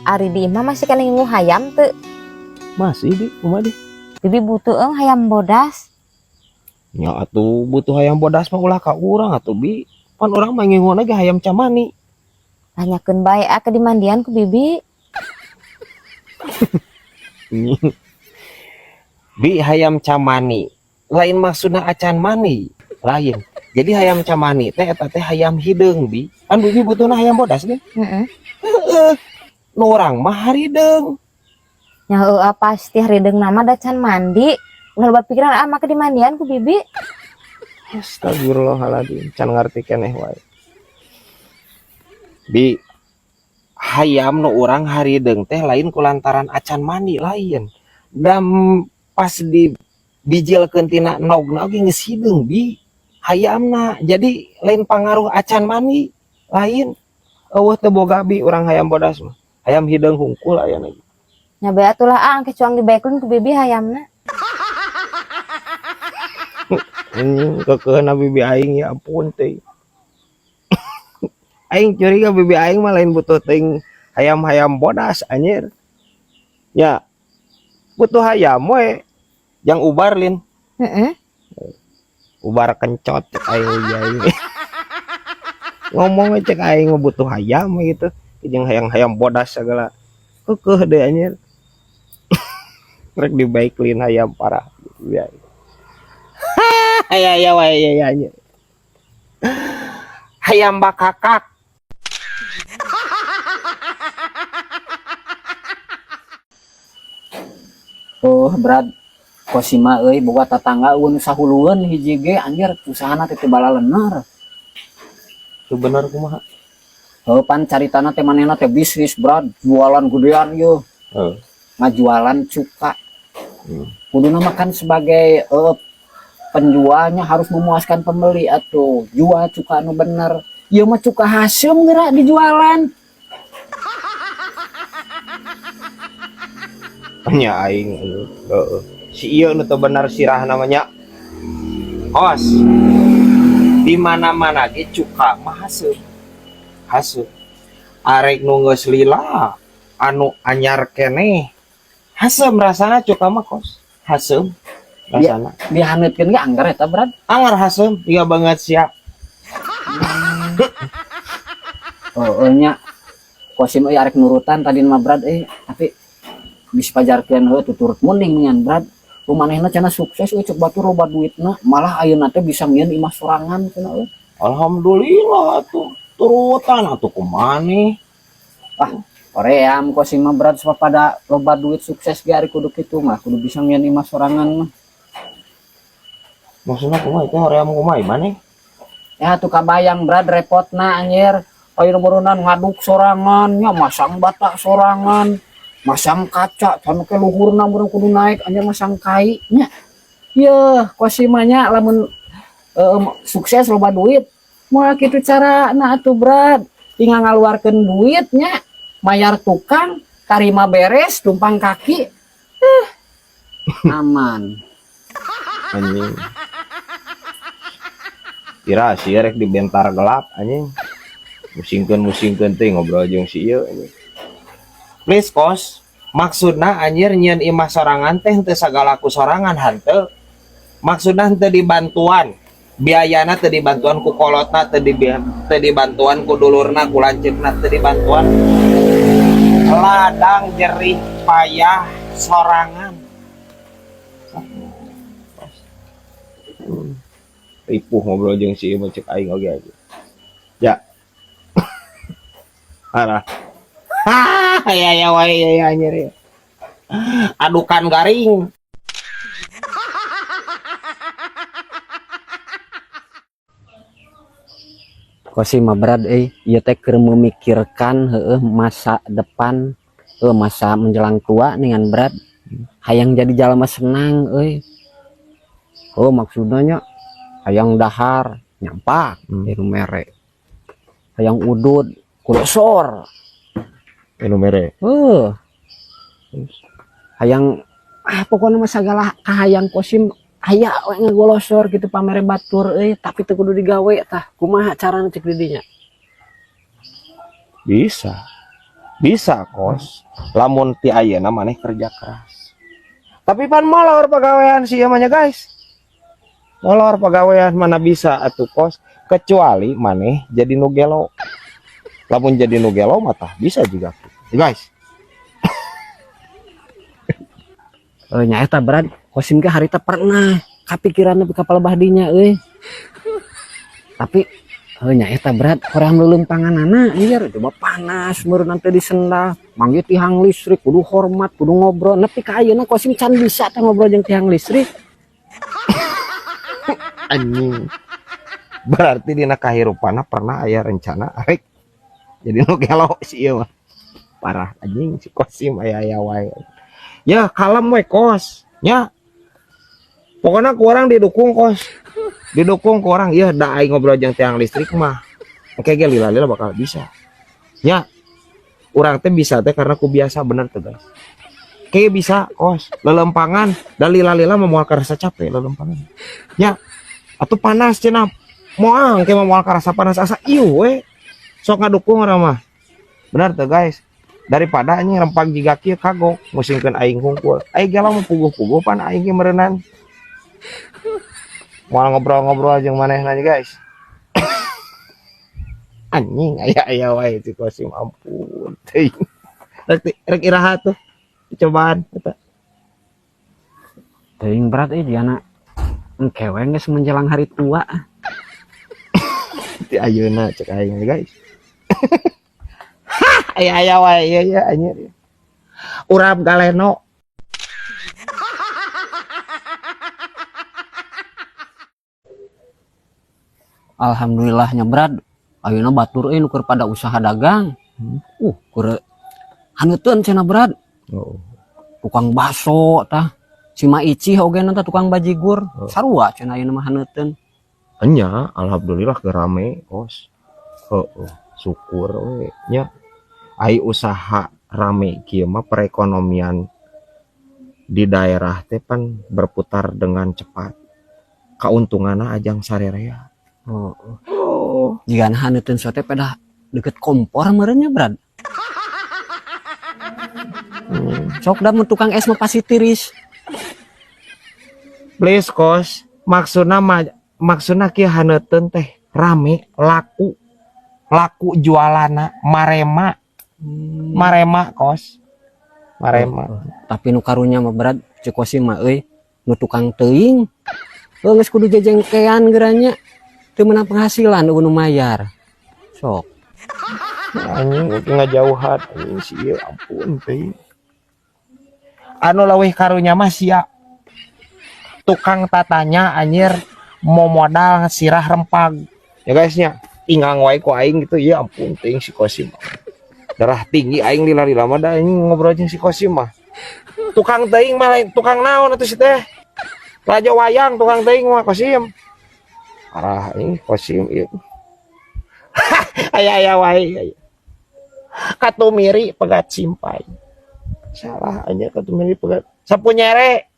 Ari di imah masih kena ngingu hayam tuh. Masih di rumah di. Bibi butuh hayam bodas. Ya atuh butuh hayam bodas mah ulah ka urang atuh bi. Pan orang mah ngingun lagi hayam camani. Tanyakeun bae ke dimandian ku bibi. Bi hayam camani. Lain maksudna acan mani. Lain. Jadi hayam camani teh eta teh hayam hideung bi. Kan bibi butuhna hayam bodas ge. Heeh. Nu urang mah harideung. Nya pasti harideung nama da can mandi. Ulah loba pikiran make dimandian ku bibi. Astagfirullahaladzim. Can ngarti keneh wae. Bi hayam nu urang harideung teh lain kulantaran acan mani lain. Dan pas di bijilkeun tina nogna ge geus hideung bi hayamna. Jadi lain pangaruh acan mani lain. Eueuh teu boga bi urang hayam bodas mah. Hayam hideung hungkul aya na. Nya bae atulah angke cuang dibaekeun ku bibi hayamna. Kekeuna bibi aing ya ampun teh. Aing curiga bibi aing mah lain butuh teuing hayam-hayam bodas anjir. Ya. Butuh hayam we. Yang ubar lin. Heeh. Ubar kencot cek aing aing. Ngomong cek aing butuh hayam gitu. Jeung hayam-hayam bodas segala. Keukeuh deh anjir. Rek dibaiklin hayam parah gitu ya. Ya wae ya anjir. Hayam bakakak. Oh berat kosima euy boga tatangga eueun sahulueun hiji ge anjir usahana teh balalenar. Itu bener kumaha? Heuh pan caritana teh manehna teh bisnis berat jualan gedean yeuh. Ngajualan cuka. Kuduna makan sebagai penjualnya harus memuaskan pembeli atuh. Jual cuka anu bener. Ieu mah cuka hasem geura dijualan. Nya aing si ieu nu teu bener sirah namanya. Os. Di mana-mana ge cuka mah hasem. Hasem. Arek nu geus lila anu anyar keneh. Hasem rasana cuka mah kos. Hasem rasana. Dihaneutkeun ge anggar eta berat. Anggar hasem, iya banget sia. Nya kosim euy arek nurutan tadi mah berat tapi bisa pajarkeun heuh tuturut munding ngan berat. Rumanehna cenah sukses euy cek batur loba duitna, malah ayeuna teh bisa ngieun imah sorangan cenah euy. Alhamdulillah atuh turutan atuh kumaneh. Koream kosim mah berat pada loba duit sukses ge ari kudu kitu mah kudu bisa ngieun imah sorangan mah. Maksudna kumaha teh hoream kumaha maneh? Ya tuh kabayang berat repotna anjir. Ayeuna beureunnan ngaduk sorangan nya masang bata sorangan. Masang kaca can ke luhurna meureun kudu naik anjir masang kai nya. Yeuh kosimanya lamun sukses loba duit moal kitu carana atuh berat. Tinggal ngaluarkeun duit nya. Mayar tukang, tarima beres, tumpang kaki, aman. Anjing. Kira si rek di bentar gelap anjing. Musingkeun teh ngobrol jeung si ieu anjing. Please kos, maksudna anjir nyieun imah sorangan teh teu sagalaku sorangan hanteu. Maksudna teu dibantuan. Biayana teu dibantuan ku kolotna, teu dibantuan ku dulurna, ku lanceukna teu dibantuan. Ladang jerih payah sorangan. Ripuh ngobrol jeung si ieu cek aing oge aja. Ya. Arah. Ya wae ya anjir ya. Adukan garing. Kosim mah berat ieu teh keur memikirkan heueuh masa depan, masa menjelang tua dengan berat. Hayang jadi jalma senang euy. Maksudna nya hayang dahar nyampak anu mere. Hayang udud kulosor Anu mere. Hayang pokoknya mah sagala kahayang kosim aya we ngagolosor gitu pamere batur tapi teu kudu digawe tah kumaha carana cek di dinya Bisa Bisa kos, lamun ti ayeuna maneh kerja keras. Tapi pan molor pagawean sih namanya guys. Molor pagawean mana bisa atuh kos, kecuali maneh jadi nugelo. Lamun jadi nugelo mah bisa juga. Guys. Nya eta berat kosim ge harita pernah kapikiran nepi ka palebah dinya Tapi nya eta berat hoream leuleum panganana ieu coba panas meureun nanti disendal mangge tihang listrik kudu hormat kudu ngobrol nepi ka ayeuna kosim can bisa teh ngobrol jeung tihang listrik. Anjing. Berarti dina kahirupana pernah aya rencana arek jadi nugelo si ieu mah. Parah anjing si Kosim aya wae. Ya kalem we kos. Ya. Pokoknya ku orang didukung kos. Didukung ku orang ieu da aing ngobrol jeung tiang listrik mah. Oke ge lila-lila bakal bisa. Ya. Urang teh bisa teh karena ku biasa bener tuh guys. Kayak bisa kos lelempangan dan lila-lila memual karasa capek lelempangan. Ya. Atuh panas cenah. Moal ke memual karasa panas asa ieu we. Sok ngadukung urang mah. Bener tuh guys. Daripada anjing rempang jiga kieu kagok musingkeun aing hungkul. Aing gelah mau puguh-puguh pan aing ge meureunnan. Moal ngobrol-ngobrol jeung manehna guys. Anjing aya wae si Kosim ampun teuing. Rek iraha tuh. Cobaan eta. Teuing berat diana engkeweng geus menjelang hari tua. Ti ayeuna cek aing guys. Aya wae ieu anjir. Urap galeno. Alhamdulillahnya berat ayeuna batur nuker pada usaha dagang. Kur haneuteun cenah berat. Oh. Tukang baso tah. Si Maici oge tah tukang bajigur. Sarua cenah ayeuna mah haneuteun. Enya alhamdulillah ge rame kos. Heeh, syukur we nya. Ai usaha rame kieu mah perekonomian di daerah teh pan berputar dengan cepat. Kauntunganna ajang sarerea. Jika haneuteun sote pada deket kompor meureun nya berat. Sok da mun tukang es mah pasti tiris. Please kos, maksudna kieu haneuteun teh rame laku jualana marema. Marema kos. Marema. Tapi nu karunya mah berat cek Kosim mah euy nu tukang teuing. Geus kudu jejengkean geuranya. Teu meunang penghasilan nu mayar. Sok. Anjing ngajauhan anjing si ieu ampun teuing. Anu leuwih karunya mah sia tukang tatanya anjir mau modal sirah rempag. Ya guys nya, inggang wae ku aing gitu ya ampun teuing si Kosim. Darah tinggi aing lila-lila mah da aing ngobrol jeung si Kosim mah. Tukang teuing mah lain tukang naon atuh si teh? Raja wayang tukang teuing mah Kosim. Parah ini Kosim ieu. Aya wae. Katumiri pegat simpai. Salah aja katumiri pegat. Sapu nyere.